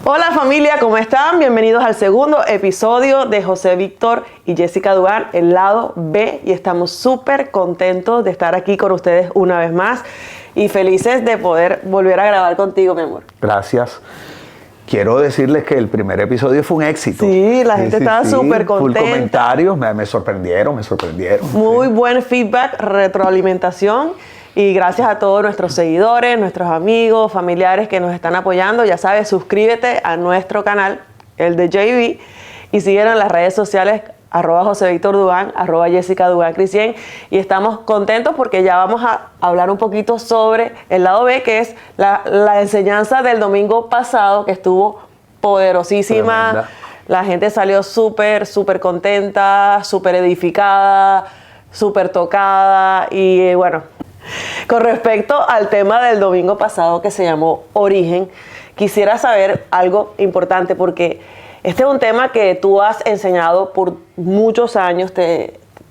Hola familia, ¿cómo están? Bienvenidos al segundo episodio de José Víctor y Jessica Dugan, el lado B, y estamos súper contentos de estar aquí con ustedes una vez más y felices de poder volver a grabar contigo, mi amor. Gracias. Quiero decirles que el primer episodio fue un éxito. Sí, la gente estaba súper contenta. Full comentarios, me sorprendieron. Muy buen feedback, retroalimentación. Y gracias a todos nuestros seguidores, nuestros amigos, familiares que nos están apoyando. Ya sabes, suscríbete a nuestro canal, el de JV, y síguenos en las redes sociales, @José-Víctor-Dugan, @Jessica-Dugan-Cristian. Y estamos contentos porque ya vamos a hablar un poquito sobre el lado B, que es la enseñanza del domingo pasado, que estuvo poderosísima. Tremenda. La gente salió súper contenta, súper edificada, súper tocada. Y bueno, con respecto al tema del domingo pasado que se llamó Origen, quisiera saber algo importante porque este es un tema que tú has enseñado por muchos años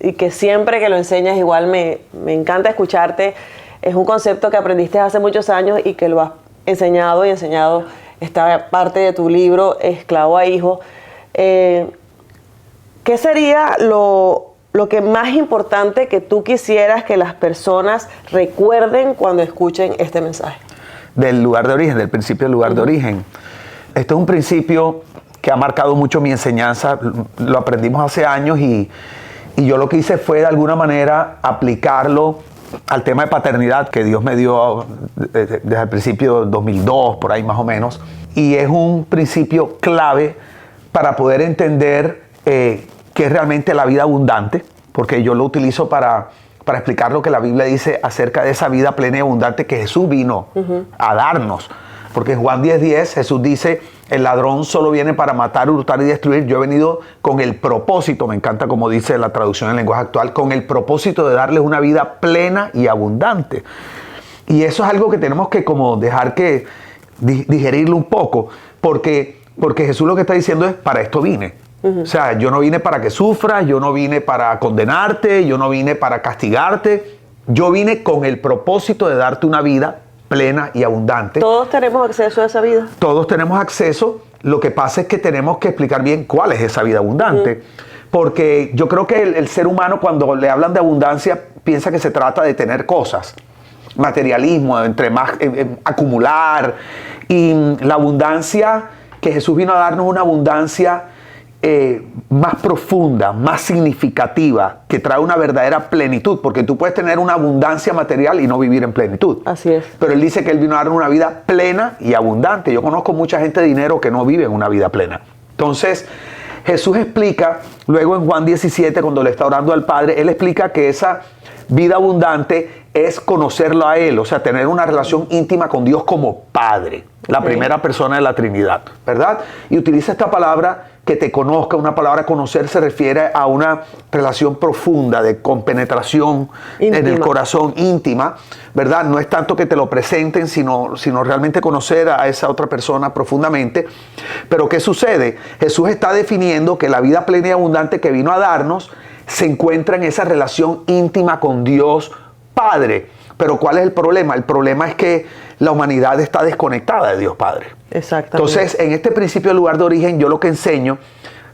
y que siempre que lo enseñas igual me encanta escucharte. Es un concepto que aprendiste hace muchos años y que lo has enseñado. Esta parte de tu libro, Esclavo a Hijo. ¿Qué sería lo que más importante que tú quisieras que las personas recuerden cuando escuchen este mensaje? Del lugar de origen, del principio del lugar de origen. Este es un principio que ha marcado mucho mi enseñanza. Lo aprendimos hace años y yo lo que hice fue de alguna manera aplicarlo al tema de paternidad que Dios me dio desde el principio del 2002, por ahí más o menos. Y es un principio clave para poder entender qué es realmente la vida abundante, porque yo lo utilizo para explicar lo que la Biblia dice acerca de esa vida plena y abundante que Jesús vino a darnos. Porque en Juan 10:10 Jesús dice, el ladrón solo viene para matar, hurtar y destruir. Yo he venido con el propósito, me encanta como dice la traducción en lenguaje actual, con el propósito de darles una vida plena y abundante. Y eso es algo que tenemos que como dejar que digerirlo un poco, porque Jesús lo que está diciendo es, para esto vine. O sea, yo no vine para que sufras, yo no vine para condenarte, yo no vine para castigarte. Yo vine con el propósito de darte una vida plena y abundante. ¿Todos tenemos acceso a esa vida? Todos tenemos acceso. Lo que pasa es que tenemos que explicar bien cuál es esa vida abundante. Porque yo creo que el ser humano, cuando le hablan de abundancia, piensa que se trata de tener cosas. Materialismo, entre más acumular. Y la abundancia, que Jesús vino a darnos una abundancia más profunda, más significativa, que trae una verdadera plenitud, porque tú puedes tener una abundancia material y no vivir en plenitud. Así es. Pero Él dice que Él vino a darnos una vida plena y abundante. Yo conozco mucha gente de dinero que no vive en una vida plena. Entonces, Jesús explica, luego en Juan 17, cuando le está orando al Padre, Él explica que esa vida abundante es conocerlo a Él, o sea, tener una relación íntima con Dios como Padre, la primera persona de la Trinidad, ¿verdad? Y utiliza esta palabra, que te conozca. Una palabra conocer se refiere a una relación profunda de compenetración en el corazón, íntima, ¿verdad? No es tanto que te lo presenten, sino realmente conocer a esa otra persona profundamente. Pero ¿qué sucede? Jesús está definiendo que la vida plena y abundante que vino a darnos se encuentra en esa relación íntima con Dios Padre. Pero ¿cuál es el problema? El problema es que la humanidad está desconectada de Dios Padre. Exactamente. Entonces, en este principio del lugar de origen, yo lo que enseño,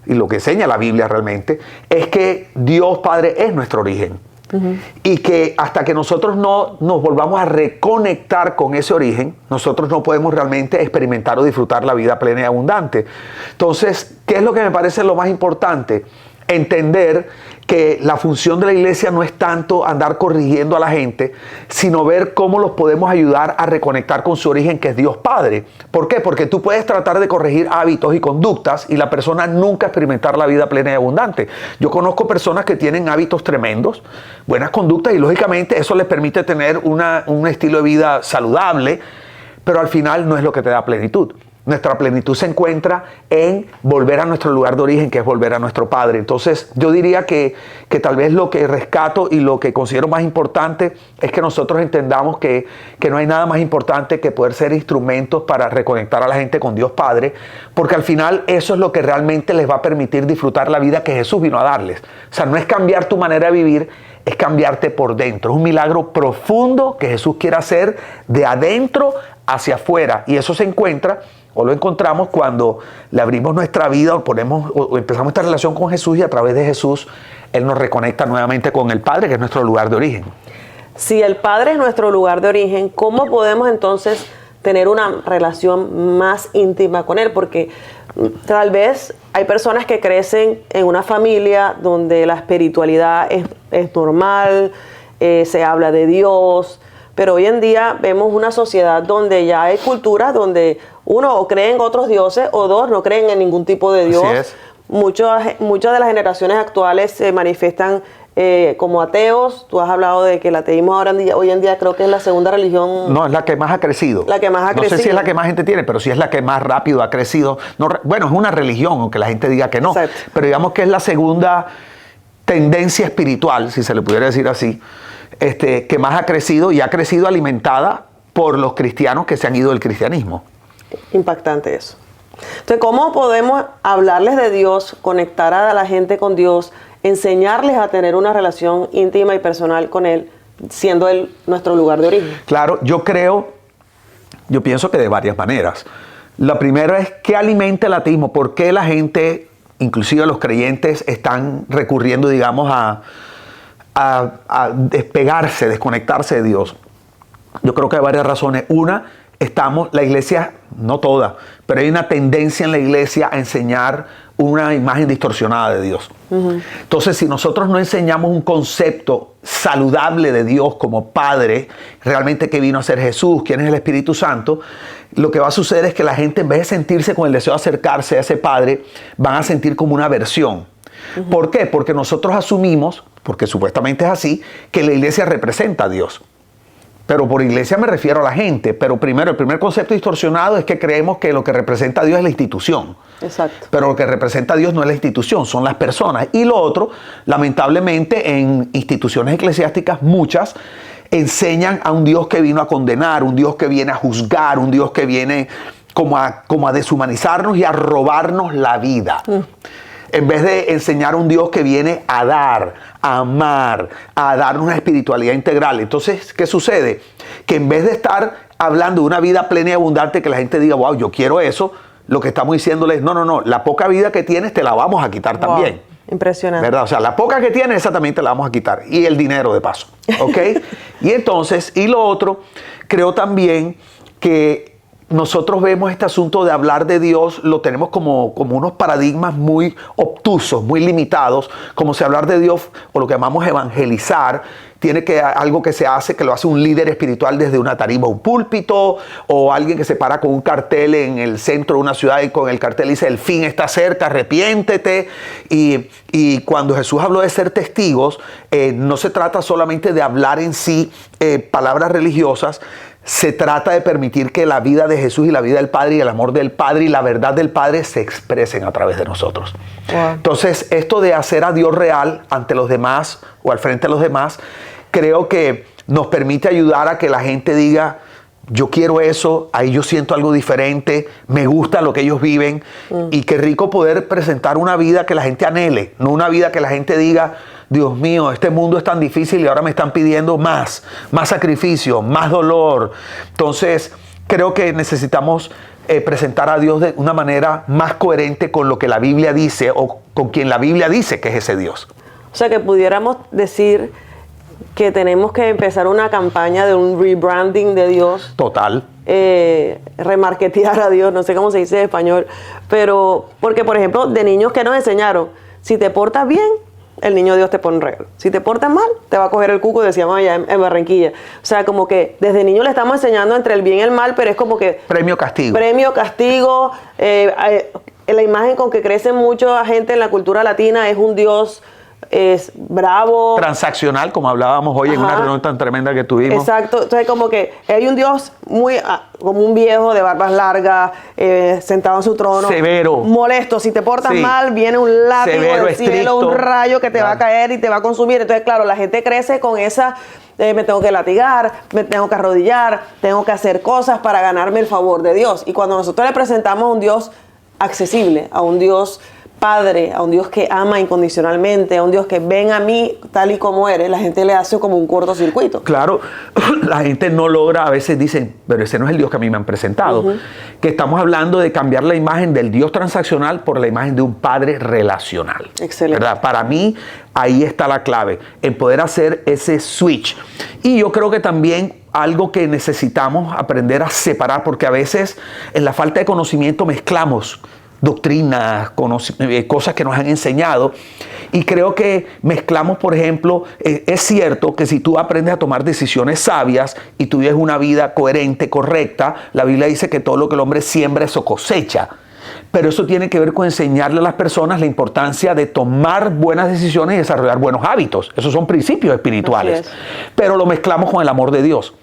y lo que enseña la Biblia realmente, es que Dios Padre es nuestro origen. Y que hasta que nosotros no nos volvamos a reconectar con ese origen, nosotros no podemos realmente experimentar o disfrutar la vida plena y abundante. Entonces, ¿qué es lo que me parece lo más importante? Entender que la función de la iglesia no es tanto andar corrigiendo a la gente, sino ver cómo los podemos ayudar a reconectar con su origen, que es Dios Padre. ¿Por qué? Porque tú puedes tratar de corregir hábitos y conductas y la persona nunca experimentar la vida plena y abundante. Yo conozco personas que tienen hábitos tremendos, buenas conductas, y lógicamente eso les permite tener un estilo de vida saludable, pero al final no es lo que te da plenitud. Nuestra plenitud se encuentra en volver a nuestro lugar de origen, que es volver a nuestro Padre. Entonces, yo diría que tal vez lo que rescato y lo que considero más importante es que nosotros entendamos que no hay nada más importante que poder ser instrumentos para reconectar a la gente con Dios Padre, porque al final eso es lo que realmente les va a permitir disfrutar la vida que Jesús vino a darles. O sea, no es cambiar tu manera de vivir, es cambiarte por dentro. Es un milagro profundo que Jesús quiere hacer de adentro hacia afuera, y eso se encuentra o lo encontramos cuando le abrimos nuestra vida o empezamos esta relación con Jesús, y a través de Jesús Él nos reconecta nuevamente con el Padre, que es nuestro lugar de origen. Si el Padre es nuestro lugar de origen, ¿cómo podemos entonces tener una relación más íntima con Él? Porque tal vez hay personas que crecen en una familia donde la espiritualidad es normal, se habla de Dios, pero hoy en día vemos una sociedad donde ya hay culturas donde uno o cree en otros dioses o dos no creen en ningún tipo de Dios. Así es. Muchas de las generaciones actuales se manifiestan como ateos. Tú has hablado de que el ateísmo hoy en día creo que es la segunda religión. No, es la que más ha crecido. La que más ha crecido. No sé si es la que más gente tiene, pero sí es la que más rápido ha crecido. No, bueno, es una religión, aunque la gente diga que no. Exacto. Pero digamos que es la segunda tendencia espiritual, si se le pudiera decir así, que más ha crecido, y ha crecido alimentada por los cristianos que se han ido del cristianismo. Impactante eso. Entonces, ¿cómo podemos hablarles de Dios, conectar a la gente con Dios, enseñarles a tener una relación íntima y personal con Él, siendo Él nuestro lugar de origen? Claro, yo pienso que de varias maneras. La primera es ¿qué alimenta el ateísmo? ¿Por qué la gente, inclusive los creyentes, están recurriendo, digamos, a despegarse, desconectarse de Dios? Yo creo que hay varias razones. Una, la iglesia, no toda, pero hay una tendencia en la iglesia a enseñar una imagen distorsionada de Dios. Entonces, si nosotros no enseñamos un concepto saludable de Dios como Padre, realmente que vino a ser Jesús, quién es el Espíritu Santo, lo que va a suceder es que la gente, en vez de sentirse con el deseo de acercarse a ese Padre, van a sentir como una aversión. ¿Por qué? Porque nosotros asumimos, porque supuestamente es así, que la iglesia representa a Dios. Pero por iglesia me refiero a la gente. Pero primero, el primer concepto distorsionado es que creemos que lo que representa a Dios es la institución. Exacto. Pero lo que representa a Dios no es la institución, son las personas. Y lo otro, lamentablemente, en instituciones eclesiásticas, muchas enseñan a un Dios que vino a condenar, un Dios que viene a juzgar, un Dios que viene como a deshumanizarnos y a robarnos la vida. En vez de enseñar a un Dios que viene a dar, a amar, a darnos una espiritualidad integral. Entonces, ¿qué sucede? Que en vez de estar hablando de una vida plena y abundante, que la gente diga, wow, yo quiero eso, lo que estamos diciéndole es, no, la poca vida que tienes te la vamos a quitar también. Impresionante. ¿Verdad? O sea, la poca que tienes, esa también te la vamos a quitar. Y el dinero de paso, ¿ok? Y entonces, y lo otro, creo también que nosotros vemos este asunto de hablar de Dios, lo tenemos como unos paradigmas muy obtusos, muy limitados, como si hablar de Dios, o lo que llamamos evangelizar, tiene que algo que se hace, que lo hace un líder espiritual desde una tarima, un púlpito, o alguien que se para con un cartel en el centro de una ciudad y con el cartel dice, el fin está cerca, arrepiéntete. Y cuando Jesús habló de ser testigos, no se trata solamente de hablar en sí palabras religiosas, se trata de permitir que la vida de Jesús y la vida del Padre y el amor del Padre y la verdad del Padre se expresen a través de nosotros. Wow. Entonces, esto de hacer a Dios real ante los demás o al frente de los demás, creo que nos permite ayudar a que la gente diga, yo quiero eso, ahí yo siento algo diferente, me gusta lo que ellos viven, y qué rico poder presentar una vida que la gente anhele, no una vida que la gente diga, Dios mío, este mundo es tan difícil y ahora me están pidiendo más sacrificio, más dolor. Entonces, creo que necesitamos presentar a Dios de una manera más coherente con lo que la Biblia dice o con quien la Biblia dice que es ese Dios. O sea, que pudiéramos decir que tenemos que empezar una campaña de un rebranding de Dios. Total. Remarketear a Dios, no sé cómo se dice en español, pero porque, por ejemplo, de niños que nos enseñaron, si te portas bien, el niño Dios te pone un regalo. Si te portas mal, te va a coger el cuco, decíamos allá en Barranquilla. O sea, como que desde niño le estamos enseñando entre el bien y el mal, pero es como que... Premio, castigo. Premio, castigo. La imagen con que crece mucha gente en la cultura latina es un Dios... es bravo. Transaccional, como hablábamos hoy. Ajá. En una reunión tan tremenda que tuvimos. Exacto. Entonces, como que hay un Dios muy, como un viejo de barbas largas, sentado en su trono. Severo. Molesto. Si te portas mal, viene un látigo severo, del cielo, estricto. Un rayo que te va a caer y te va a consumir. Entonces, claro, la gente crece con esa, me tengo que latigar, me tengo que arrodillar, tengo que hacer cosas para ganarme el favor de Dios. Y cuando nosotros le presentamos a un Dios accesible, a un Dios padre, a un Dios que ama incondicionalmente, a un Dios que ven a mí tal y como eres, la gente le hace como un cortocircuito. Claro, la gente no logra, a veces dicen, pero ese no es el Dios que a mí me han presentado. Que estamos hablando de cambiar la imagen del Dios transaccional por la imagen de un padre relacional. Excelente. ¿Verdad? Para mí, ahí está la clave, en poder hacer ese switch. Y yo creo que también algo que necesitamos aprender a separar, porque a veces en la falta de conocimiento mezclamos doctrinas, cosas que nos han enseñado, y creo que mezclamos, por ejemplo, es cierto que si tú aprendes a tomar decisiones sabias y tú vives una vida coherente, correcta, la Biblia dice que todo lo que el hombre siembra eso cosecha. Pero eso tiene que ver con enseñarle a las personas la importancia de tomar buenas decisiones y desarrollar buenos hábitos. Esos son principios espirituales. Pero lo mezclamos con el amor de Dios,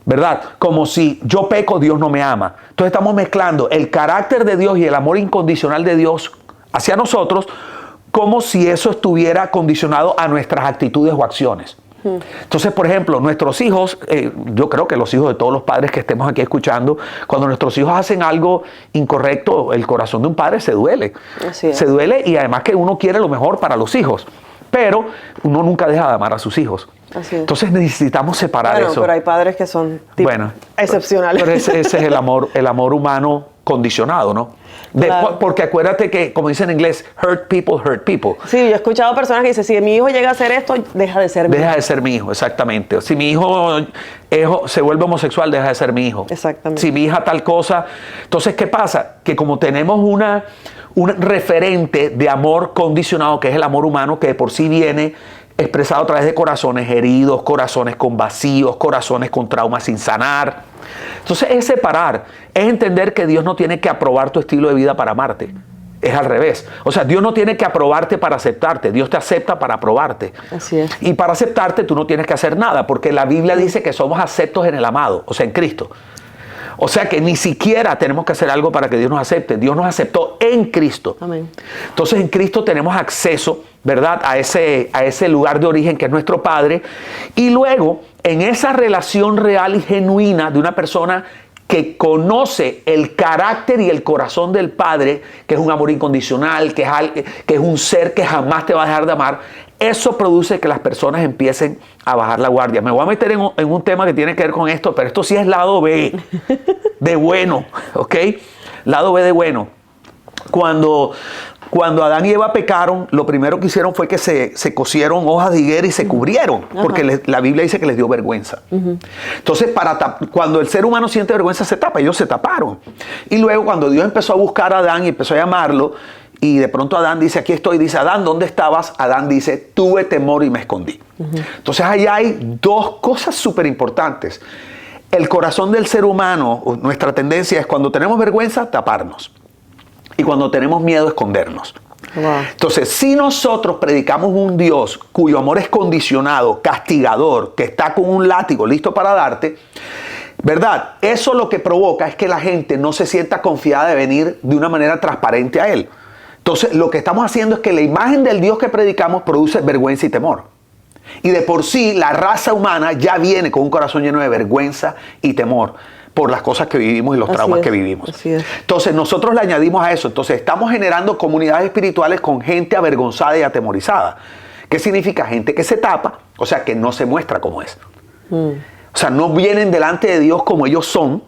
¿verdad? Como si yo peco, Dios no me ama. Entonces estamos mezclando el carácter de Dios y el amor incondicional de Dios hacia nosotros como si eso estuviera condicionado a nuestras actitudes o acciones. Entonces, por ejemplo, nuestros hijos, yo creo que los hijos de todos los padres que estemos aquí escuchando, cuando nuestros hijos hacen algo incorrecto, el corazón de un padre se duele. Se duele, y además que uno quiere lo mejor para los hijos, pero uno nunca deja de amar a sus hijos. Entonces necesitamos separar eso. Pero hay padres que son excepcionales. Pero ese es el amor humano condicionado, ¿no? Claro. Porque acuérdate que, como dicen en inglés, hurt people. Sí, yo he escuchado personas que dicen, si mi hijo llega a hacer esto, deja de ser mi hijo. Deja de ser mi hijo, exactamente. Si mi hijo se vuelve homosexual, deja de ser mi hijo. Exactamente. Si mi hija tal cosa. Entonces, ¿qué pasa? Que como tenemos un referente de amor condicionado, que es el amor humano, que de por sí viene expresado a través de corazones heridos, corazones con vacíos, corazones con traumas sin sanar. Entonces es separar, es entender que Dios no tiene que aprobar tu estilo de vida para amarte. Es al revés. O sea, Dios no tiene que aprobarte para aceptarte. Dios te acepta para aprobarte. Así es. Y para aceptarte tú no tienes que hacer nada, porque la Biblia dice que somos aceptos en el amado, o sea, en Cristo. O sea que ni siquiera tenemos que hacer algo para que Dios nos acepte. Dios nos aceptó en Cristo. Amén. Entonces en Cristo tenemos acceso, ¿verdad?, a ese lugar de origen que es nuestro Padre. Y luego, en esa relación real y genuina de una persona que conoce el carácter y el corazón del Padre, que es un amor incondicional, que es un ser que jamás te va a dejar de amar, eso produce que las personas empiecen a bajar la guardia. Me voy a meter en un tema que tiene que ver con esto, pero esto sí es lado B, de bueno, ¿ok? Lado B de bueno. Cuando Adán y Eva pecaron, lo primero que hicieron fue que se cosieron hojas de higuera y se cubrieron, porque la Biblia dice que les dio vergüenza. Entonces, cuando el ser humano siente vergüenza, se tapa. Ellos se taparon. Y luego, cuando Dios empezó a buscar a Adán y empezó a llamarlo, y de pronto Adán dice, aquí estoy, dice, Adán, ¿dónde estabas? Adán dice, tuve temor y me escondí. Entonces, ahí hay dos cosas súper importantes. El corazón del ser humano, nuestra tendencia es cuando tenemos vergüenza, taparnos. Y cuando tenemos miedo, escondernos. Wow. Entonces, si nosotros predicamos un Dios cuyo amor es condicionado, castigador, que está con un látigo listo para darte, ¿verdad? Eso lo que provoca es que la gente no se sienta confiada de venir de una manera transparente a Él. Entonces, lo que estamos haciendo es que la imagen del Dios que predicamos produce vergüenza y temor. Y de por sí, la raza humana ya viene con un corazón lleno de vergüenza y temor por las cosas que vivimos y los traumas que vivimos. Así es. Entonces, nosotros le añadimos a eso. Entonces, estamos generando comunidades espirituales con gente avergonzada y atemorizada. ¿Qué significa? Gente que se tapa, o sea, que no se muestra como es. O sea, no vienen delante de Dios como ellos son.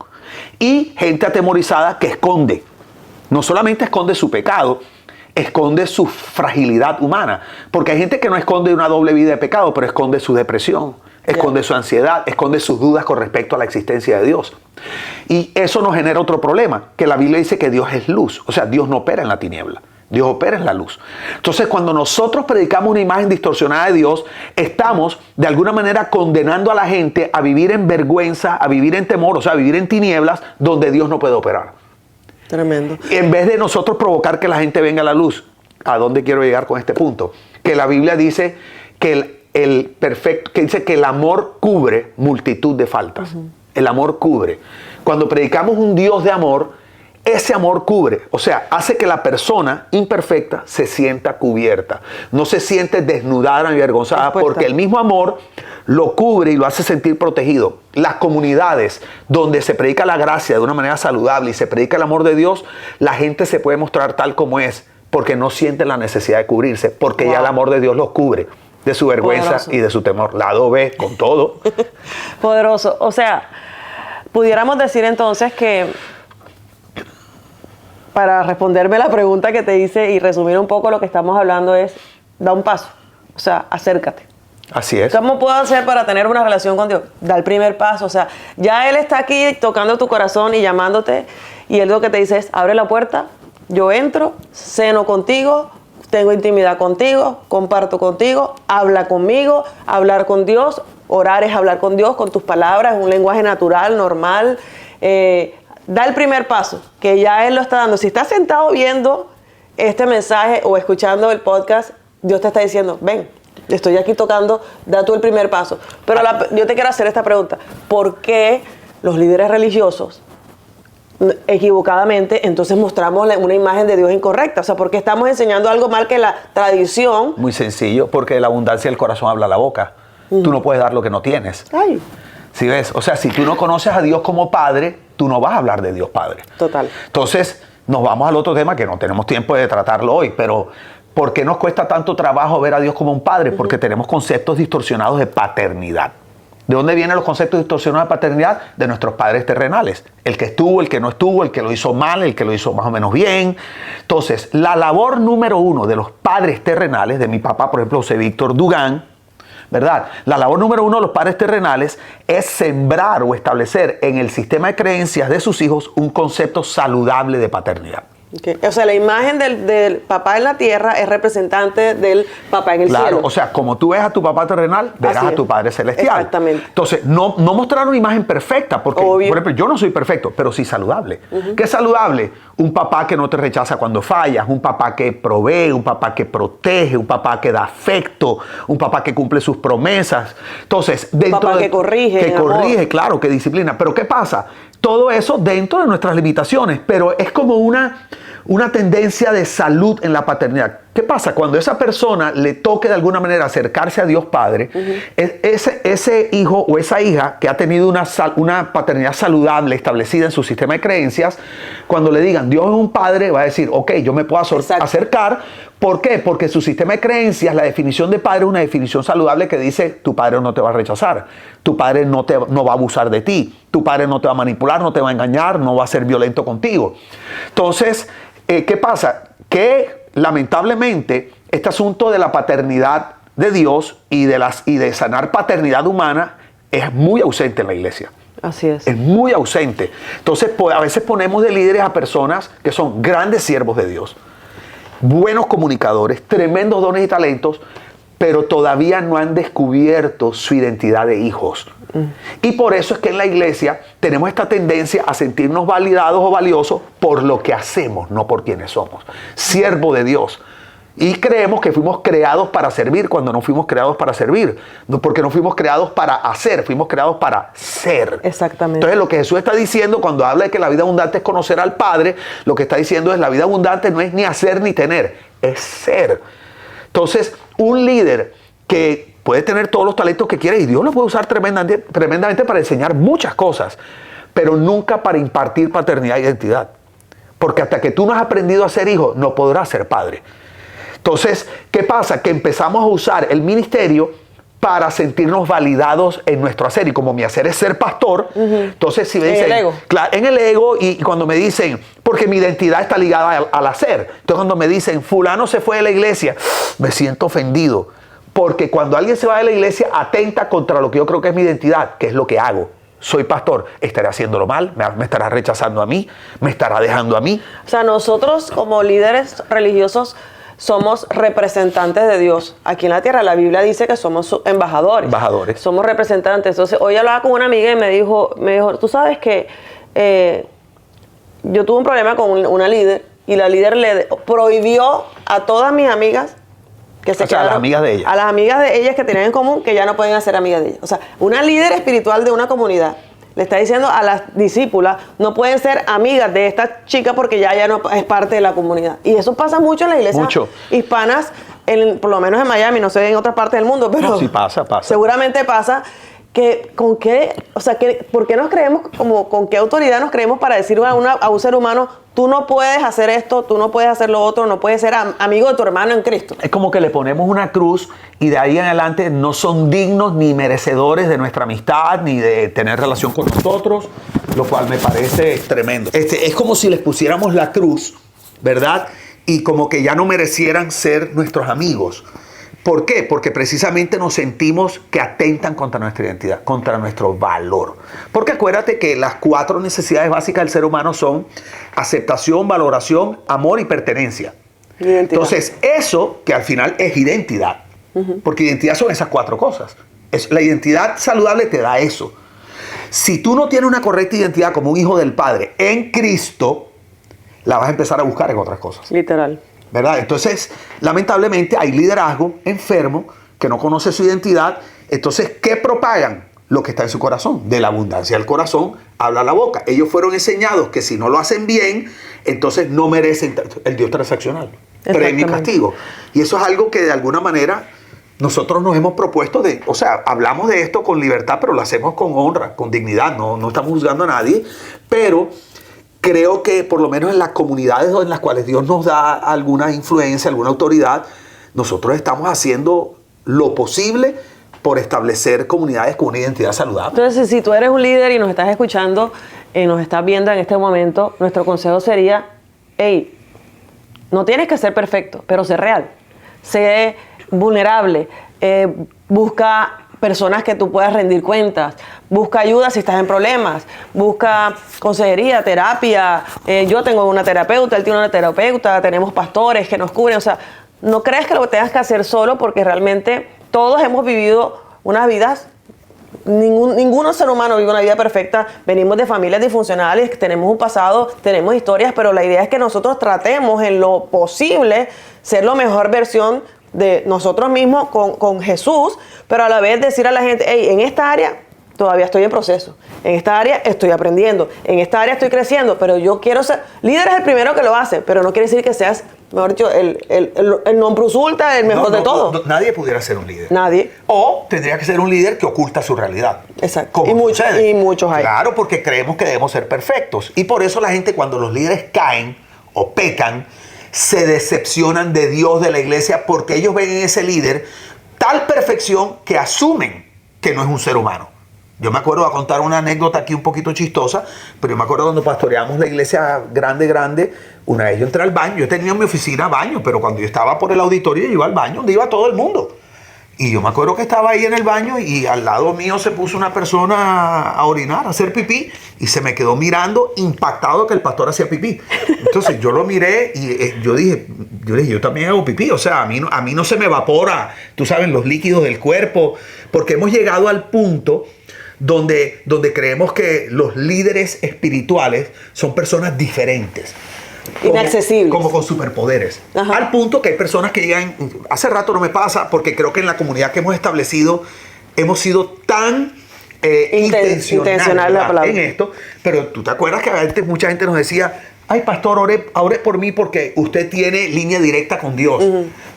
Y gente atemorizada que esconde. No solamente esconde su pecado, esconde su fragilidad humana. Porque hay gente que no esconde una doble vida de pecado, pero esconde su depresión, esconde su ansiedad, esconde sus dudas con respecto a la existencia de Dios. Y eso nos genera otro problema, que la Biblia dice que Dios es luz. O sea, Dios no opera en la tiniebla. Dios opera en la luz. Entonces, cuando nosotros predicamos una imagen distorsionada de Dios, estamos de alguna manera condenando a la gente a vivir en vergüenza, a vivir en temor, o sea, a vivir en tinieblas donde Dios no puede operar. Tremendo. En vez de nosotros provocar que la gente venga a la luz, ¿a dónde quiero llegar con este punto? Que la Biblia dice que el amor cubre multitud de faltas. El amor cubre. Cuando predicamos un Dios de amor, ese amor cubre, o sea, hace que la persona imperfecta se sienta cubierta. No se siente desnudada ni avergonzada, porque el mismo amor lo cubre y lo hace sentir protegido. Las comunidades donde se predica la gracia de una manera saludable y se predica el amor de Dios, la gente se puede mostrar tal como es, porque no sienten la necesidad de cubrirse, porque Wow. ya el amor de Dios los cubre de su vergüenza Poderoso. y de su temor. Lado B, con todo. Poderoso. O sea, pudiéramos decir entonces que, para responderme la pregunta que te hice y resumir un poco lo que estamos hablando, es, da un paso. O sea, acércate. Así es. ¿Cómo puedo hacer para tener una relación con Dios? Da el primer paso. O sea, ya Él está aquí tocando tu corazón y llamándote, y Él lo que te dice es, abre la puerta, yo entro, ceno contigo, tengo intimidad contigo, comparto contigo, habla conmigo. Hablar con Dios, orar es hablar con Dios, con tus palabras, un lenguaje natural, normal. Da el primer paso, que ya Él lo está dando. Si estás sentado viendo este mensaje o escuchando el podcast, Dios te está diciendo, ven, estoy aquí tocando, da tú el primer paso. Pero yo te quiero hacer esta pregunta. ¿Por qué los líderes religiosos, equivocadamente, entonces mostramos una imagen de Dios incorrecta? O sea, ¿por qué estamos enseñando algo mal que la tradición? Muy sencillo, porque de la abundancia del corazón habla la boca. Tú no puedes dar lo que no tienes. Ay, ¿Sí ves? O sea, si tú no conoces a Dios como Padre, tú no vas a hablar de Dios Padre. total. Entonces, nos vamos al otro tema que no tenemos tiempo de tratarlo hoy, pero ¿por qué nos cuesta tanto trabajo ver a Dios como un Padre? Porque tenemos conceptos distorsionados de paternidad. ¿De dónde vienen los conceptos distorsionados de paternidad? De nuestros padres terrenales. El que estuvo, el que no estuvo, el que lo hizo mal, el que lo hizo más o menos bien. Entonces, la labor número uno de los padres terrenales, de mi papá, por ejemplo, José Víctor Dugán, ¿verdad? La labor número uno de los padres terrenales es sembrar o establecer en el sistema de creencias de sus hijos un concepto saludable de paternidad. Okay. O sea, la imagen del papá en la tierra es representante del papá en el Claro, cielo. o sea, como tú ves a tu papá terrenal, verás Así a es. tu Padre celestial. Exactamente. Entonces, no mostrar una imagen perfecta, porque, Obvio. por ejemplo, yo no soy perfecto, pero sí saludable. ¿Qué es saludable? Un papá que no te rechaza cuando fallas, un papá que provee, un papá que protege, un papá que da afecto, un papá que cumple sus promesas. Entonces, dentro papá de, que corrige, que en amor. corrige, claro, que disciplina. Pero ¿qué pasa? Todo eso dentro de nuestras limitaciones, pero es como una tendencia de salud en la paternidad. ¿Qué pasa? Cuando esa persona le toque de alguna manera acercarse a Dios Padre, ese hijo o esa hija que ha tenido una paternidad saludable establecida en su sistema de creencias, cuando le digan Dios es un padre, va a decir, ok, yo me puedo Exacto. acercar. ¿Por qué? Porque su sistema de creencias, la definición de padre es una definición saludable que dice, tu padre no te va a rechazar, tu padre no va a abusar de ti, tu padre no te va a manipular, no te va a engañar, no va a ser violento contigo. Entonces, ¿qué pasa? Que lamentablemente este asunto de la paternidad de Dios y de sanar paternidad humana es muy ausente en la iglesia. Así es. Es muy ausente. Entonces, a veces ponemos de líderes a personas que son grandes siervos de Dios, buenos comunicadores, tremendos dones y talentos, pero todavía no han descubierto su identidad de hijos. Y por eso es que en la iglesia tenemos esta tendencia a sentirnos validados o valiosos por lo que hacemos, no por quienes somos. Siervo de Dios. Y creemos que fuimos creados para servir cuando no fuimos creados para servir. Porque no fuimos creados para hacer, fuimos creados para ser. Exactamente. Entonces lo que Jesús está diciendo cuando habla de que la vida abundante es conocer al Padre, lo que está diciendo es la vida abundante no es ni hacer ni tener, es ser. Entonces un líder que puede tener todos los talentos que quiere y Dios lo puede usar tremendamente para enseñar muchas cosas, pero nunca para impartir paternidad e identidad. Porque hasta que tú no has aprendido a ser hijo, no podrás ser padre. Entonces, ¿qué pasa? Que empezamos a usar el ministerio para sentirnos validados en nuestro hacer. Y como mi hacer es ser pastor, entonces si me dicen... En el ego. Claro, en el ego, y cuando me dicen, porque mi identidad está ligada al hacer. Entonces cuando me dicen, fulano se fue de la iglesia, me siento ofendido. Porque cuando alguien se va de la iglesia, atenta contra lo que yo creo que es mi identidad, que es lo que hago. Soy pastor, estaré haciéndolo mal, me estará rechazando a mí, me estará dejando a mí. O sea, nosotros como líderes religiosos somos representantes de Dios aquí en la tierra. La Biblia dice que somos embajadores. Embajadores. Somos representantes. Entonces, hoy hablaba con una amiga y me dijo, tú sabes que yo tuve un problema con una líder y la líder le prohibió a todas mis amigas que se a las amigas de ella. A las amigas de ellas que tenían en común que ya no pueden ser amigas de ella. O sea, una líder espiritual de una comunidad le está diciendo a las discípulas, no pueden ser amigas de esta chica porque ya no es parte de la comunidad. Y eso pasa mucho en las iglesias hispanas, por lo menos en Miami, no sé en otras partes del mundo, pero sí pasa. Seguramente pasa. ¿Por qué nos creemos, con qué autoridad nos creemos para decir a un ser humano, tú no puedes hacer esto, tú no puedes hacer lo otro, no puedes ser amigo de tu hermano en Cristo. Es como que le ponemos una cruz y de ahí en adelante no son dignos ni merecedores de nuestra amistad ni de tener relación con nosotros, lo cual me parece tremendo. Es como si les pusiéramos la cruz, ¿verdad? Y como que ya no merecieran ser nuestros amigos. ¿Por qué? Porque precisamente nos sentimos que atentan contra nuestra identidad, contra nuestro valor. Porque acuérdate que las 4 necesidades básicas del ser humano son aceptación, valoración, amor y pertenencia. Identidad. Entonces, eso que al final es identidad. Porque identidad son esas 4 cosas. La identidad saludable te da eso. Si tú no tienes una correcta identidad como un hijo del Padre en Cristo, la vas a empezar a buscar en otras cosas. Literal. ¿Verdad? Entonces, lamentablemente hay liderazgo enfermo que no conoce su identidad. Entonces, ¿qué propagan? Lo que está en su corazón. De la abundancia del corazón habla la boca. Ellos fueron enseñados que si no lo hacen bien, entonces no merecen el Dios transaccional. Premio y castigo. Y eso es algo que de alguna manera nosotros nos hemos propuesto o sea, hablamos de esto con libertad, pero lo hacemos con honra, con dignidad. No estamos juzgando a nadie, pero creo que por lo menos en las comunidades en las cuales Dios nos da alguna influencia, alguna autoridad, nosotros estamos haciendo lo posible por establecer comunidades con una identidad saludable. Entonces, si tú eres un líder y nos estás escuchando, nos estás viendo en este momento, nuestro consejo sería, hey, no tienes que ser perfecto, pero sé real, sé vulnerable, busca personas que tú puedas rendir cuentas, busca ayuda si estás en problemas, busca consejería, terapia. Yo tengo una terapeuta, él tiene una terapeuta, tenemos pastores que nos cubren. O sea, no crees que lo tengas que hacer solo, porque realmente todos hemos vivido unas vidas, ninguno ser humano vive una vida perfecta. Venimos de familias disfuncionales, tenemos un pasado, tenemos historias, pero la idea es que nosotros tratemos en lo posible ser la mejor versión de nosotros mismos con Jesús, pero a la vez decir a la gente, hey, en esta área todavía estoy en proceso, en esta área estoy aprendiendo, en esta área estoy creciendo, pero yo quiero ser, líder es el primero que lo hace, pero no quiere decir que seas, mejor dicho, el non plus ultra, el mejor de todos. Nadie pudiera ser un líder. Nadie. O tendría que ser un líder que oculta su realidad. Exacto. Y muchos hay. Claro, porque creemos que debemos ser perfectos. Y por eso la gente, cuando los líderes caen o pecan, se decepcionan de Dios, de la iglesia, porque ellos ven en ese líder tal perfección que asumen que no es un ser humano. Yo me acuerdo, a contar una anécdota aquí un poquito chistosa, pero yo me acuerdo cuando pastoreamos la iglesia grande, una vez yo entré al baño, yo tenía en mi oficina baño, pero cuando yo estaba por el auditorio yo iba al baño donde iba todo el mundo. Y yo me acuerdo que estaba ahí en el baño y al lado mío se puso una persona a orinar, a hacer pipí, y se me quedó mirando impactado que el pastor hacía pipí. Entonces yo lo miré y yo dije, yo también hago pipí. O sea, a mí no se me evapora, tú sabes, los líquidos del cuerpo, porque hemos llegado al punto donde creemos que los líderes espirituales son personas diferentes. Inaccesibles. Como con superpoderes. Ajá. Al punto que hay personas que llegan, hace rato no me pasa, porque creo que en la comunidad que hemos establecido hemos sido tan intencional en esto, pero tú te acuerdas que antes mucha gente nos decía, ay pastor, ore por mí porque usted tiene línea directa con Dios,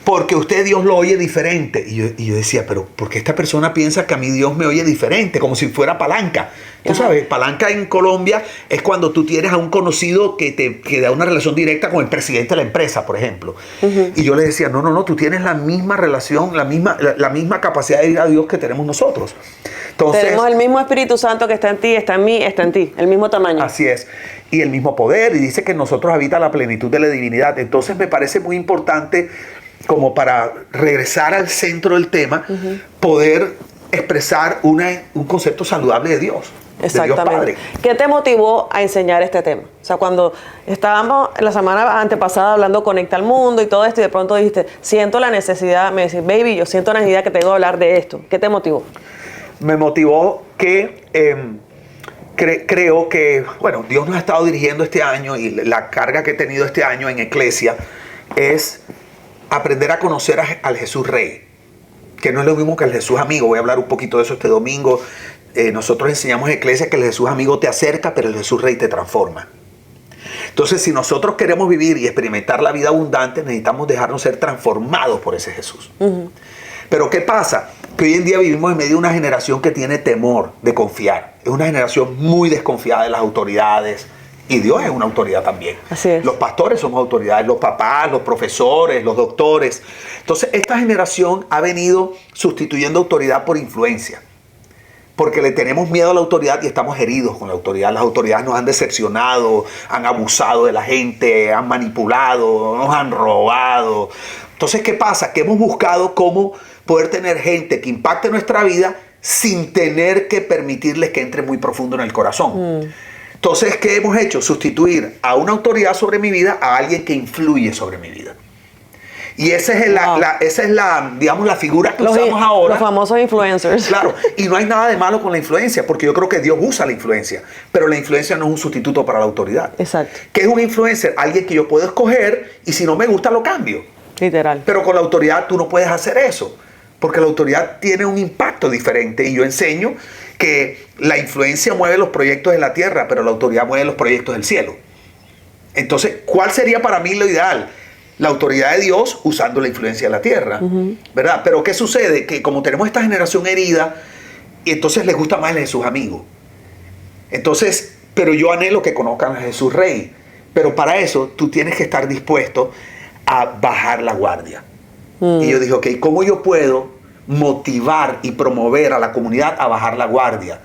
porque usted Dios lo oye diferente. Y yo decía, pero ¿por qué esta persona piensa que a mí Dios me oye diferente? Como si fuera palanca. Tú sabes, palanca en Colombia es cuando tú tienes a un conocido que da una relación directa con el presidente de la empresa, por ejemplo. Y yo le decía, no, tú tienes la misma relación, la misma capacidad de ir a Dios que tenemos nosotros. Entonces, tenemos el mismo Espíritu Santo que está en ti, está en mí, está en ti, el mismo tamaño. Así es. Y el mismo poder, y dice que en nosotros habita la plenitud de la divinidad. Entonces me parece muy importante, como para regresar al centro del tema, poder expresar un concepto saludable de Dios. Exactamente. De Dios Padre. ¿Qué te motivó a enseñar este tema? O sea, cuando estábamos la semana antepasada hablando Conecta al Mundo y todo esto, y de pronto dijiste, siento la necesidad, me decís, baby, yo siento la necesidad que tengo que hablar de esto. ¿Qué te motivó? Me motivó que creo que, bueno, Dios nos ha estado dirigiendo este año, y la carga que he tenido este año en Iglesia es aprender a conocer al Jesús Rey, que no es lo mismo que el Jesús amigo. Voy a hablar un poquito de eso este domingo. Nosotros enseñamos en Iglesia que el Jesús amigo te acerca, pero el Jesús Rey te transforma. Entonces, si nosotros queremos vivir y experimentar la vida abundante, necesitamos dejarnos ser transformados por ese Jesús. Pero ¿qué pasa? Que hoy en día vivimos en medio de una generación que tiene temor de confiar. Es una generación muy desconfiada de las autoridades, Y Dios es una autoridad también. Así es. Los pastores somos autoridades, los papás, los profesores, los doctores. Entonces, esta generación ha venido sustituyendo autoridad por influencia. Porque le tenemos miedo a la autoridad y estamos heridos con la autoridad. Las autoridades nos han decepcionado, han abusado de la gente, han manipulado, nos han robado. Entonces, ¿qué pasa? Que hemos buscado cómo poder tener gente que impacte nuestra vida sin tener que permitirles que entre muy profundo en el corazón. Entonces, ¿qué hemos hecho? Sustituir a una autoridad sobre mi vida a alguien que influye sobre mi vida. Y esa es digamos, la figura que usamos ahora. Los famosos influencers. Claro, y no hay nada de malo con la influencia, porque yo creo que Dios usa la influencia, pero la influencia no es un sustituto para la autoridad. Exacto. ¿Qué es un influencer? Alguien que yo puedo escoger y si no me gusta lo cambio. Literal. Pero con la autoridad tú no puedes hacer eso, porque la autoridad tiene un impacto diferente y yo enseño que la influencia mueve los proyectos de la tierra, pero la autoridad mueve los proyectos del cielo. Entonces, ¿cuál sería para mí lo ideal? La autoridad de Dios usando la influencia de la tierra, ¿verdad? Pero ¿qué sucede? Que como tenemos esta generación herida, y entonces les gusta más el Jesús amigo. Entonces, pero yo anhelo que conozcan a Jesús Rey. Pero para eso tú tienes que estar dispuesto a bajar la guardia. Y yo dije, ok, ¿cómo yo puedo motivar y promover a la comunidad a bajar la guardia?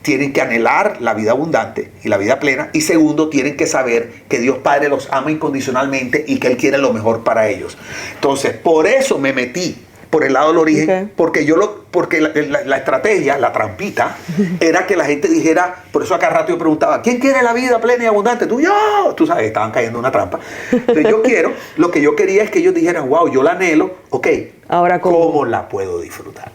Tienen que anhelar la vida abundante y la vida plena. Y segundo, tienen que saber que Dios Padre los ama incondicionalmente y que Él quiere lo mejor para ellos. Entonces, por eso me metí por el lado del origen, porque la estrategia, la trampita, era que la gente dijera, por eso acá rato yo preguntaba, ¿quién quiere la vida plena y abundante? Tú sabes, estaban cayendo en una trampa. Entonces lo que yo quería es que ellos dijeran, wow, yo la anhelo, ok, ahora ¿cómo la puedo disfrutar?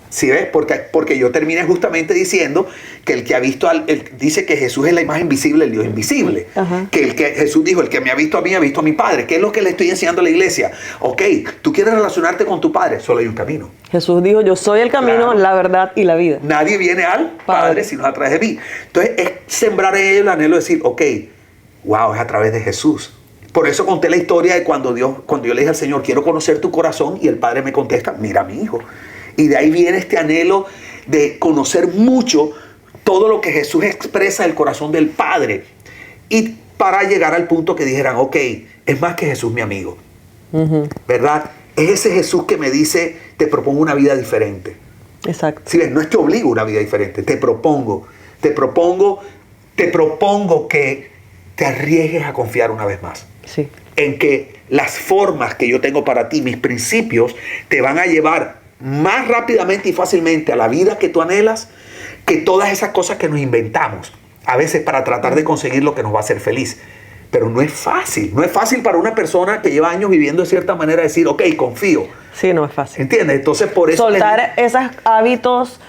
¿Sí ves? Porque yo terminé justamente diciendo que el que ha visto, dice que Jesús es la imagen visible del Dios invisible. Que Jesús dijo, el que me ha visto a mí, ha visto a mi Padre. ¿Qué es lo que le estoy enseñando a la iglesia? Ok, tú quieres relacionarte con tu Padre, solo hay un camino. Jesús dijo, yo soy el camino, la verdad y la vida. Nadie viene al Padre sino a través de mí. Entonces es sembrar en ellos el anhelo de decir, ok, wow, es a través de Jesús. Por eso conté la historia de cuando yo le dije al Señor, quiero conocer tu corazón, y el Padre me contesta, mira a mi hijo. Y de ahí viene este anhelo de conocer mucho todo lo que Jesús expresa del corazón del Padre. Y para llegar al punto que dijeran, ok, es más que Jesús mi amigo. ¿Verdad? Es ese Jesús que me dice, te propongo una vida diferente. Exacto. ¿Sí ves? No es te obligo a una vida diferente, te propongo que te arriesgues a confiar una vez más. Sí. En que las formas que yo tengo para ti, mis principios, te van a llevar más rápidamente y fácilmente a la vida que tú anhelas que todas esas cosas que nos inventamos a veces para tratar de conseguir lo que nos va a hacer feliz. Pero no es fácil. No es fácil para una persona que lleva años viviendo de cierta manera decir, ok, confío. Sí, no es fácil. ¿Entiendes? Entonces por eso... Soltar esos hábitos,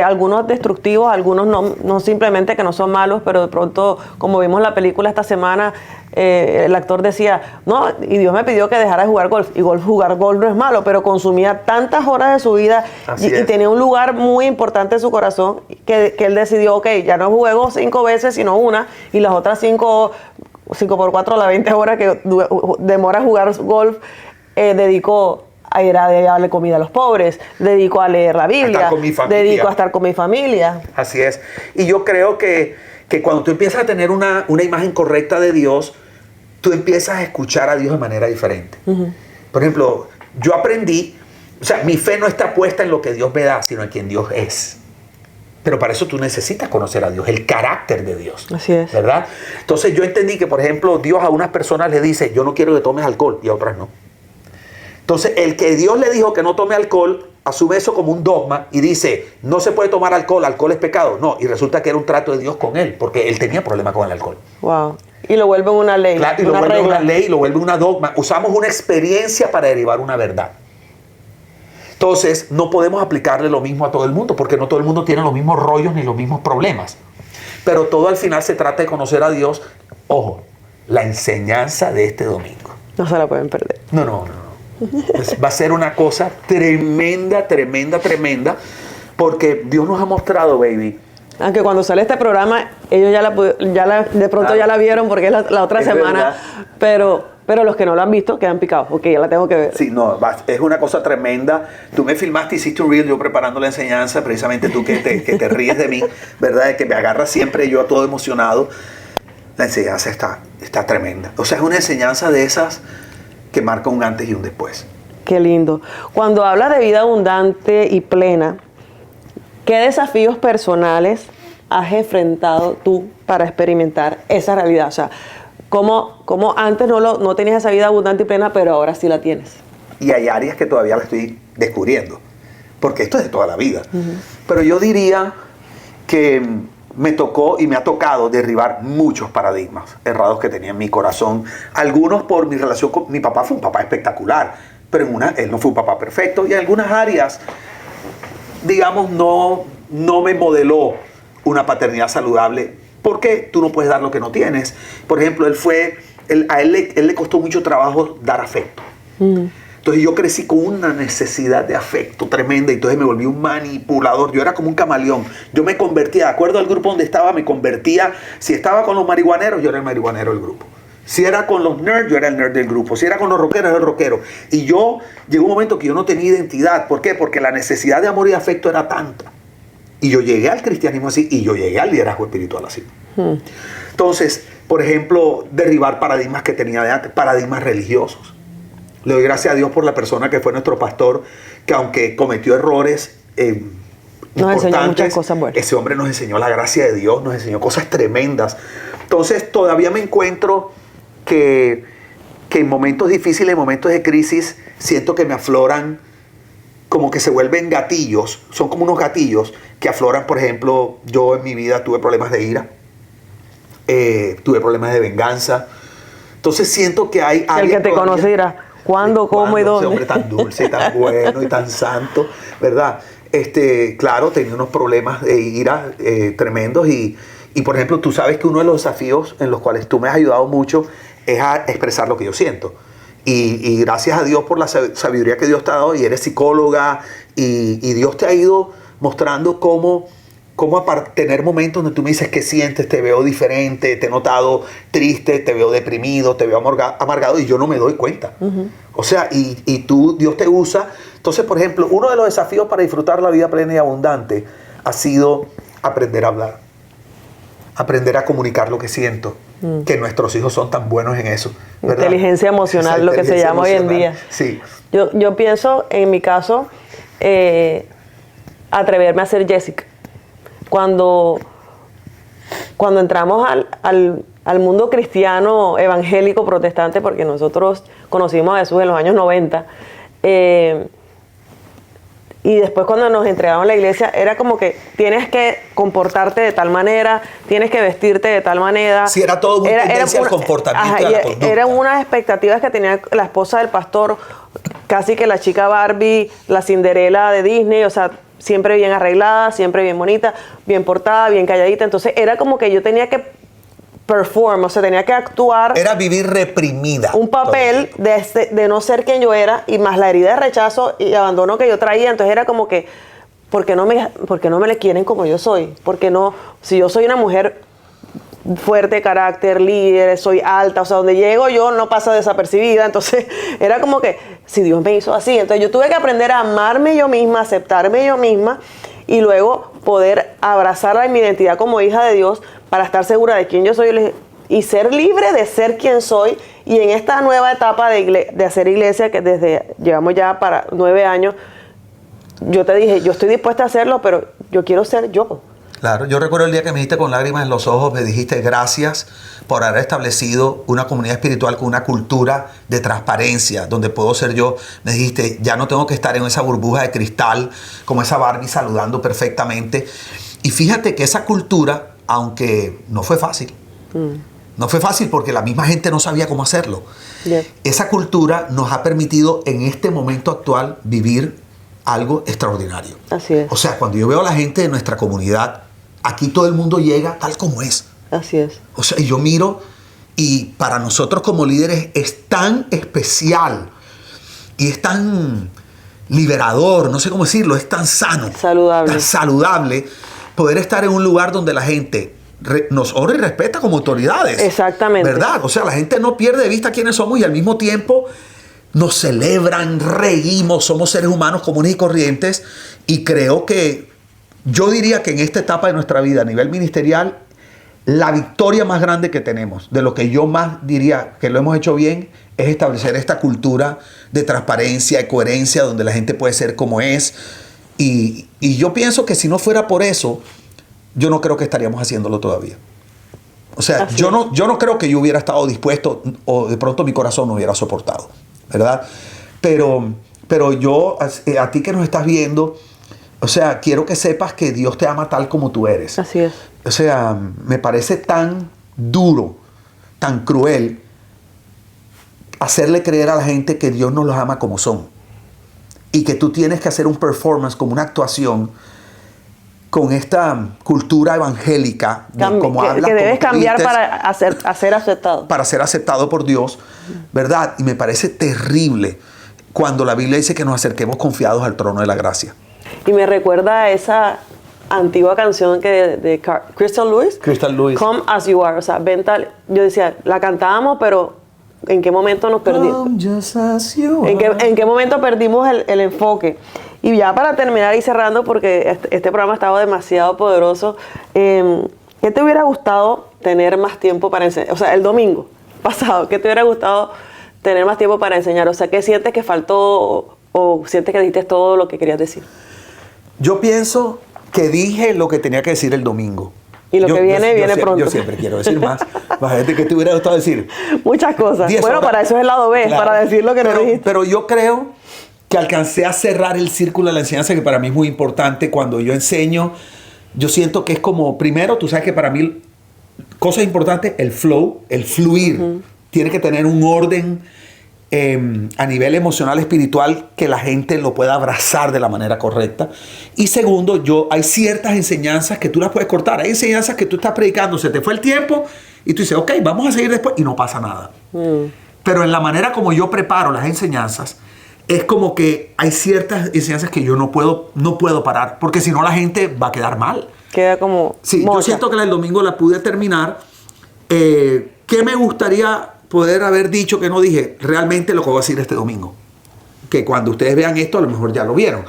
algunos destructivos, algunos no simplemente que no son malos, pero de pronto, como vimos en la película esta semana, el actor decía, no, y Dios me pidió que dejara de jugar golf. Y jugar golf no es malo, pero consumía tantas horas de su vida y tenía un lugar muy importante en su corazón que él decidió, ok, ya no juego 5 veces, sino una, y las otras 5 por 4, las 20 horas que demora jugar golf, dedicó a ir a darle comida a los pobres, dedico a leer la Biblia, dedico a estar con mi familia. Así es. Y yo creo que cuando tú empiezas a tener una imagen correcta de Dios, tú empiezas a escuchar a Dios de manera diferente. Por ejemplo, yo aprendí, o sea, mi fe no está puesta en lo que Dios me da, sino en quien Dios es. Pero para eso tú necesitas conocer a Dios, el carácter de Dios. Así es. ¿Verdad? Entonces yo entendí que, por ejemplo, Dios a unas personas le dice, yo no quiero que tomes alcohol, y a otras no. Entonces, el que Dios le dijo que no tome alcohol, asume eso como un dogma y dice, no se puede tomar alcohol, alcohol es pecado. No, y resulta que era un trato de Dios con él, porque él tenía problema con el alcohol. Wow. Y lo vuelve una ley. Claro, y lo vuelve una ley, lo vuelve una dogma. Usamos una experiencia para derivar una verdad. Entonces, no podemos aplicarle lo mismo a todo el mundo, porque no todo el mundo tiene los mismos rollos ni los mismos problemas. Pero todo al final se trata de conocer a Dios. Ojo, la enseñanza de este domingo. No se la pueden perder. No. Va a ser una cosa tremenda, porque Dios nos ha mostrado, baby. Aunque cuando sale este programa, ellos de pronto ya la vieron porque es la otra semana, pero los que no lo han visto quedan picados, porque ya la tengo que ver. Sí, no, es una cosa tremenda. Tú me filmaste, hiciste un reel, yo preparando la enseñanza, precisamente tú que te ríes de mí, ¿verdad? Que me agarras siempre yo todo emocionado. la enseñanza está tremenda. O sea, es una enseñanza de esas que marca un antes y un después. Qué lindo. Cuando hablas de vida abundante y plena, ¿qué desafíos personales has enfrentado tú para experimentar esa realidad? O sea, ¿cómo antes no tenías esa vida abundante y plena, pero ahora sí la tienes? Y hay áreas que todavía la estoy descubriendo, porque esto es de toda la vida. Pero yo diría que me tocó y me ha tocado derribar muchos paradigmas errados que tenía en mi corazón. Algunos por mi relación con mi papá. Fue un papá espectacular, pero él no fue un papá perfecto. Y en algunas áreas, digamos, no me modeló una paternidad saludable. Porque tú no puedes dar lo que no tienes. Por ejemplo, a él le costó mucho trabajo dar afecto. Entonces yo crecí con una necesidad de afecto tremenda, y entonces me volví un manipulador. Yo era como un camaleón. Yo me convertía, de acuerdo al grupo donde estaba, me convertía. Si estaba con los marihuaneros, yo era el marihuanero del grupo. Si era con los nerds, yo era el nerd del grupo. Si era con los rockeros, era el rockero. Y llegó un momento que yo no tenía identidad. ¿Por qué? Porque la necesidad de amor y afecto era tanta. Y yo llegué al cristianismo así, y yo llegué al liderazgo espiritual así. Entonces, por ejemplo, derribar paradigmas que tenía de antes, paradigmas religiosos. Le doy gracias a Dios por la persona que fue nuestro pastor, que aunque cometió errores nos enseñó muchas cosas buenas. Ese hombre nos enseñó la gracia de Dios, nos enseñó cosas tremendas. Entonces, todavía me encuentro que en momentos difíciles, en momentos de crisis, siento que me afloran, como que se vuelven gatillos, son como unos gatillos que afloran. Por ejemplo, yo en mi vida tuve problemas de ira, tuve problemas de venganza. Entonces siento que hay el que te conoce dirá, ¿cuándo, cómo y dónde? Ese hombre tan dulce, tan bueno y tan santo, ¿verdad? Claro, tenía unos problemas de ira tremendos y, por ejemplo, tú sabes que uno de los desafíos en los cuales tú me has ayudado mucho es a expresar lo que yo siento. Y gracias a Dios por la sabiduría que Dios te ha dado, y eres psicóloga, y Dios te ha ido mostrando cómo tener momentos donde tú me dices qué sientes, te veo diferente, te he notado triste, te veo deprimido, te veo amargado, y yo no me doy cuenta. O sea, y Dios te usa. Entonces, por ejemplo, uno de los desafíos para disfrutar la vida plena y abundante ha sido aprender a hablar, aprender a comunicar lo que siento, que nuestros hijos son tan buenos en eso, ¿verdad? Inteligencia emocional, Esa lo que se llama hoy en día. Sí. Yo pienso, en mi caso, atreverme a ser Jessica. Cuando entramos al mundo cristiano, evangélico, protestante, porque nosotros conocimos a Jesús en los años 90, y después cuando nos entregaron a la iglesia, era como que tienes que comportarte de tal manera, tienes que vestirte de tal manera. Sí, era todo muy tendencia al comportamiento y a la conducta. Eran unas expectativas que tenía la esposa del pastor, casi que la chica Barbie, la Cinderela de Disney, o sea, siempre bien arreglada, siempre bien bonita, bien portada, bien calladita. Entonces era como que yo tenía que perform, o sea, tenía que actuar. Era vivir reprimida. Un papel de no ser quien yo era, y más la herida de rechazo y abandono que yo traía. Entonces era como que, ¿por qué no me le quieren como yo soy? Porque no, si yo soy una mujer fuerte de carácter, líder, soy alta, o sea, donde llego yo no pasa desapercibida. Entonces era como que, si Dios me hizo así, entonces yo tuve que aprender a amarme yo misma, aceptarme yo misma, y luego poder abrazar mi identidad como hija de Dios para estar segura de quién yo soy y ser libre de ser quien soy. Y en esta nueva etapa de hacer iglesia, que llevamos ya para 9 años, yo te dije, yo estoy dispuesta a hacerlo, pero yo quiero ser yo. Claro, yo recuerdo el día que me dijiste con lágrimas en los ojos, me dijiste gracias por haber establecido una comunidad espiritual con una cultura de transparencia, donde puedo ser yo. Me dijiste, ya no tengo que estar en esa burbuja de cristal, como esa Barbie saludando perfectamente. Y fíjate que esa cultura, aunque no fue fácil, no fue fácil porque la misma gente no sabía cómo hacerlo. Yeah. Esa cultura nos ha permitido en este momento actual vivir algo extraordinario. Así es. O sea, cuando yo veo a la gente de nuestra comunidad, aquí todo el mundo llega tal como es. Así es. O sea, y yo miro, y para nosotros como líderes es tan especial y es tan liberador, no sé cómo decirlo, es tan sano, saludable, tan saludable poder estar en un lugar donde la gente nos honra y respeta como autoridades. Exactamente. ¿Verdad? O sea, la gente no pierde de vista quiénes somos y al mismo tiempo nos celebran, reímos, somos seres humanos comunes y corrientes. Y creo que yo diría que en esta etapa de nuestra vida a nivel ministerial la victoria más grande que tenemos, de lo que yo más diría que lo hemos hecho bien, es establecer esta cultura de transparencia y coherencia donde la gente puede ser como es. Y yo pienso que si no fuera por eso, yo no creo que estaríamos haciéndolo todavía. O sea, yo no creo que yo hubiera estado dispuesto o de pronto mi corazón no hubiera soportado, ¿verdad? Pero yo, a ti que nos estás viendo, o sea, quiero que sepas que Dios te ama tal como tú eres. Así es. O sea, me parece tan duro, tan cruel hacerle creer a la gente que Dios no los ama como son. Y que tú tienes que hacer un performance, como una actuación, con esta cultura evangélica, como hablas, que debes como cambiar tristes, para ser aceptado. para ser aceptado por Dios, ¿verdad? Y me parece terrible cuando la Biblia dice que nos acerquemos confiados al trono de la gracia. Y me recuerda a esa antigua canción de Crystal Lewis. Crystal Lewis. Come as you are. O sea, ven tal. Yo decía, la cantábamos, pero ¿en qué momento nos perdimos? Come just as you ¿En are. qué momento perdimos el enfoque? Y ya para terminar y cerrando, porque este programa estaba demasiado poderoso, ¿qué te hubiera gustado tener más tiempo para enseñar? O sea, el domingo pasado, ¿qué te hubiera gustado tener más tiempo para enseñar? O sea, ¿qué sientes que faltó o sientes que dijiste todo lo que querías decir? Yo pienso que dije lo que tenía que decir el domingo. Y lo que viene pronto. Yo siempre quiero decir más. Imagínate que te hubiera gustado decir. Muchas cosas. 10 Bueno, horas. para eso es el lado B, Claro. para decir lo que no dijiste. Pero yo creo que alcancé a cerrar el círculo de la enseñanza, que para mí es muy importante. Cuando yo enseño, yo siento que es como, primero, tú sabes que para mí, cosa importante, el flow, el fluir. Tiene que tener un orden a nivel emocional, espiritual, que la gente lo pueda abrazar de la manera correcta. Y segundo, hay ciertas enseñanzas que tú las puedes cortar. Hay enseñanzas que tú estás predicando, se te fue el tiempo y tú dices, ok, vamos a seguir después, y no pasa nada. Pero en la manera como yo preparo las enseñanzas, es como que hay ciertas enseñanzas que yo no puedo parar, porque si no la gente va a quedar mal. Queda como Sí, mocha. yo siento que la del domingo la pude terminar. ¿Qué me gustaría poder haber dicho que no dije? Realmente lo que voy a decir este domingo. Que cuando ustedes vean esto, a lo mejor ya lo vieron.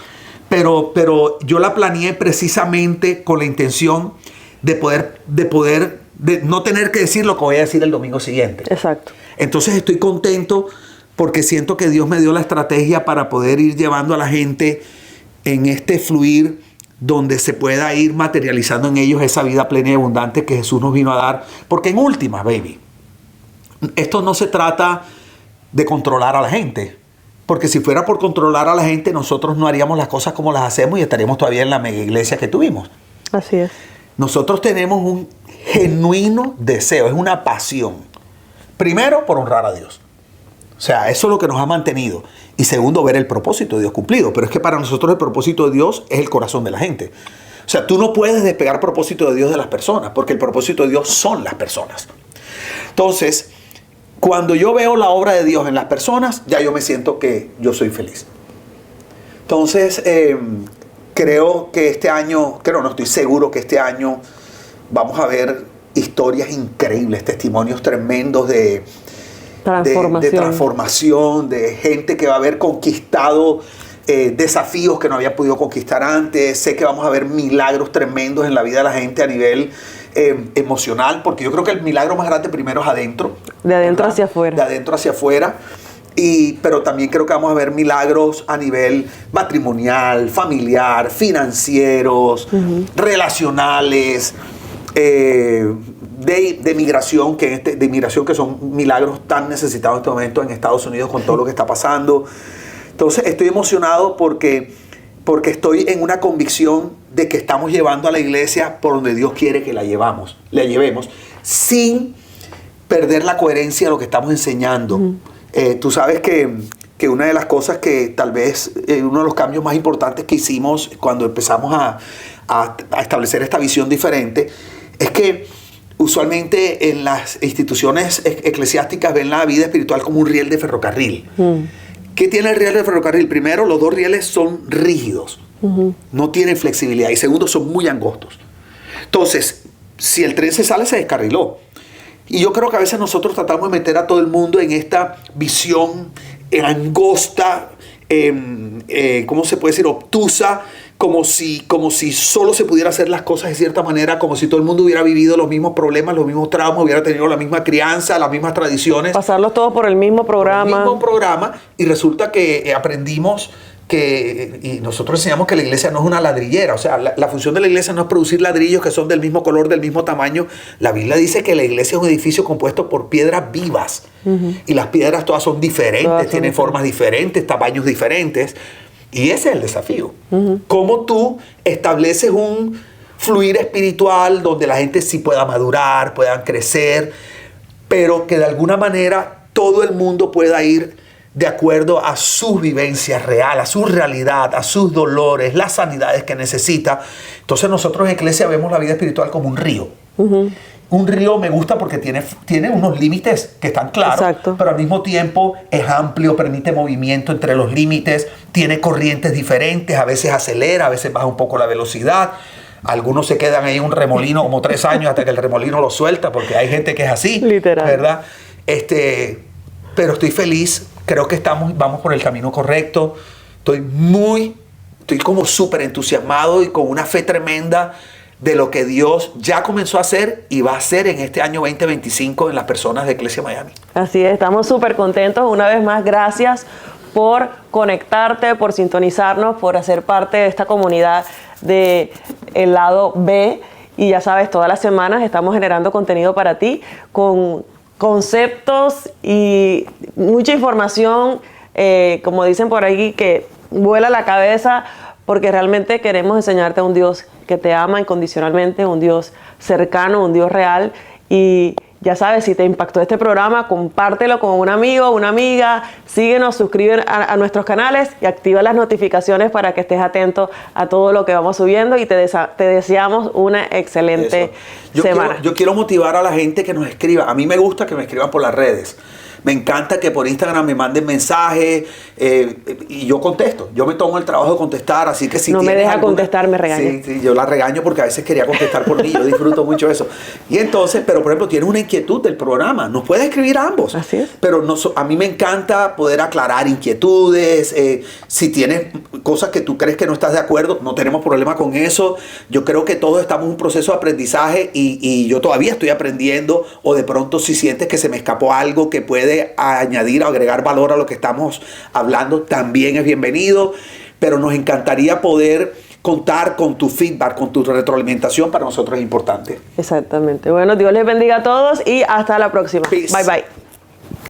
Pero yo la planeé precisamente con la intención de no tener que decir lo que voy a decir el domingo siguiente. Exacto. Entonces estoy contento porque siento que Dios me dio la estrategia para poder ir llevando a la gente en este fluir donde se pueda ir materializando en ellos esa vida plena y abundante que Jesús nos vino a dar. Porque en últimas, baby, esto no se trata de controlar a la gente. Porque si fuera por controlar a la gente, nosotros no haríamos las cosas como las hacemos y estaríamos todavía en la mega iglesia que tuvimos. Así es. Nosotros tenemos un genuino deseo, es una pasión. Primero, por honrar a Dios. O sea, eso es lo que nos ha mantenido. Y segundo, ver el propósito de Dios cumplido. Pero es que para nosotros el propósito de Dios es el corazón de la gente. O sea, tú no puedes despegar el propósito de Dios de las personas, porque el propósito de Dios son las personas. Entonces, cuando yo veo la obra de Dios en las personas, ya yo me siento que yo soy feliz. Entonces, creo que estoy seguro que este año vamos a ver historias increíbles, testimonios tremendos de transformación, de gente que va a haber conquistado desafíos que no había podido conquistar antes. Sé que vamos a ver milagros tremendos en la vida de la gente a nivel emocional, porque yo creo que el milagro más grande primero es adentro. De adentro ¿verdad? hacia afuera. De adentro hacia afuera. Pero también creo que vamos a ver milagros a nivel matrimonial, familiar, financieros, relacionales, de migración, que son milagros tan necesitados en este momento en Estados Unidos con todo lo que está pasando. Entonces estoy emocionado porque estoy en una convicción de que estamos llevando a la iglesia por donde Dios quiere que la llevemos, sin perder la coherencia de lo que estamos enseñando. Tú sabes que una de las cosas que tal vez, uno de los cambios más importantes que hicimos cuando empezamos a establecer esta visión diferente, es que usualmente en las instituciones eclesiásticas ven la vida espiritual como un riel de ferrocarril. ¿Qué tiene el riel de ferrocarril? Primero, los dos rieles son rígidos, no tienen flexibilidad, y segundo, son muy angostos. Entonces, si el tren se sale, se descarriló. Y yo creo que a veces nosotros tratamos de meter a todo el mundo en esta visión angosta, ¿cómo se puede decir? Obtusa, como si solo se pudiera hacer las cosas de cierta manera, como si todo el mundo hubiera vivido los mismos problemas, los mismos traumas, hubiera tenido la misma crianza, las mismas tradiciones. Pasarlos todos por el mismo programa. El mismo programa, y resulta que aprendimos y nosotros enseñamos que la iglesia no es una ladrillera. O sea, la función de la iglesia no es producir ladrillos que son del mismo color, del mismo tamaño. La Biblia dice que la iglesia es un edificio compuesto por piedras vivas. Y las piedras todas son diferentes, tienen formas diferentes, tamaños diferentes. Y ese es el desafío. Cómo tú estableces un fluir espiritual donde la gente sí pueda madurar, puedan crecer, pero que de alguna manera todo el mundo pueda ir de acuerdo a su vivencia real, a su realidad, a sus dolores, las sanidades que necesita. Entonces nosotros en Iglesia vemos la vida espiritual como un río. Un río me gusta porque tiene unos límites que están claros, Exacto. pero al mismo tiempo es amplio, permite movimiento entre los límites, tiene corrientes diferentes, a veces acelera, a veces baja un poco la velocidad. Algunos se quedan ahí en un remolino como 3 años hasta que el remolino lo suelta, porque hay gente que es así, literal, ¿verdad? Pero estoy feliz, creo que vamos por el camino correcto. Estoy como súper entusiasmado y con una fe tremenda de lo que Dios ya comenzó a hacer y va a hacer en este año 2025 en las personas de Iglesia Miami. Así es, estamos súper contentos. Una vez más, gracias por conectarte, por sintonizarnos, por hacer parte de esta comunidad del lado B. Y ya sabes, todas las semanas estamos generando contenido para ti con conceptos y mucha información, como dicen por ahí, que vuela la cabeza, porque realmente queremos enseñarte a un Dios que te ama incondicionalmente, un Dios cercano, un Dios real. Y ya sabes, si te impactó este programa, compártelo con un amigo, una amiga, síguenos, suscríbete a nuestros canales y activa las notificaciones para que estés atento a todo lo que vamos subiendo, y te deseamos una excelente semana. Yo quiero motivar a la gente que nos escriba. A mí me gusta que me escriban por las redes. Me encanta que por Instagram me manden mensajes y yo contesto. Yo me tomo el trabajo de contestar, así que si no me deja alguna... contestar, me regaña. Sí, yo la regaño porque a veces quería contestar por mí. Yo disfruto mucho eso. Y entonces, pero por ejemplo, tienes una inquietud del programa, nos puedes escribir a ambos. Así es. Pero a mí me encanta poder aclarar inquietudes. Si tienes cosas que tú crees que no estás de acuerdo, no tenemos problema con eso. Yo creo que todos estamos en un proceso de aprendizaje y yo todavía estoy aprendiendo, o de pronto si sientes que se me escapó algo que puede añadir o agregar valor a lo que estamos hablando, también es bienvenido, pero nos encantaría poder contar con tu feedback, con tu retroalimentación. Para nosotros es importante. Exactamente. Bueno, Dios les bendiga a todos y hasta la próxima. Peace. Bye bye.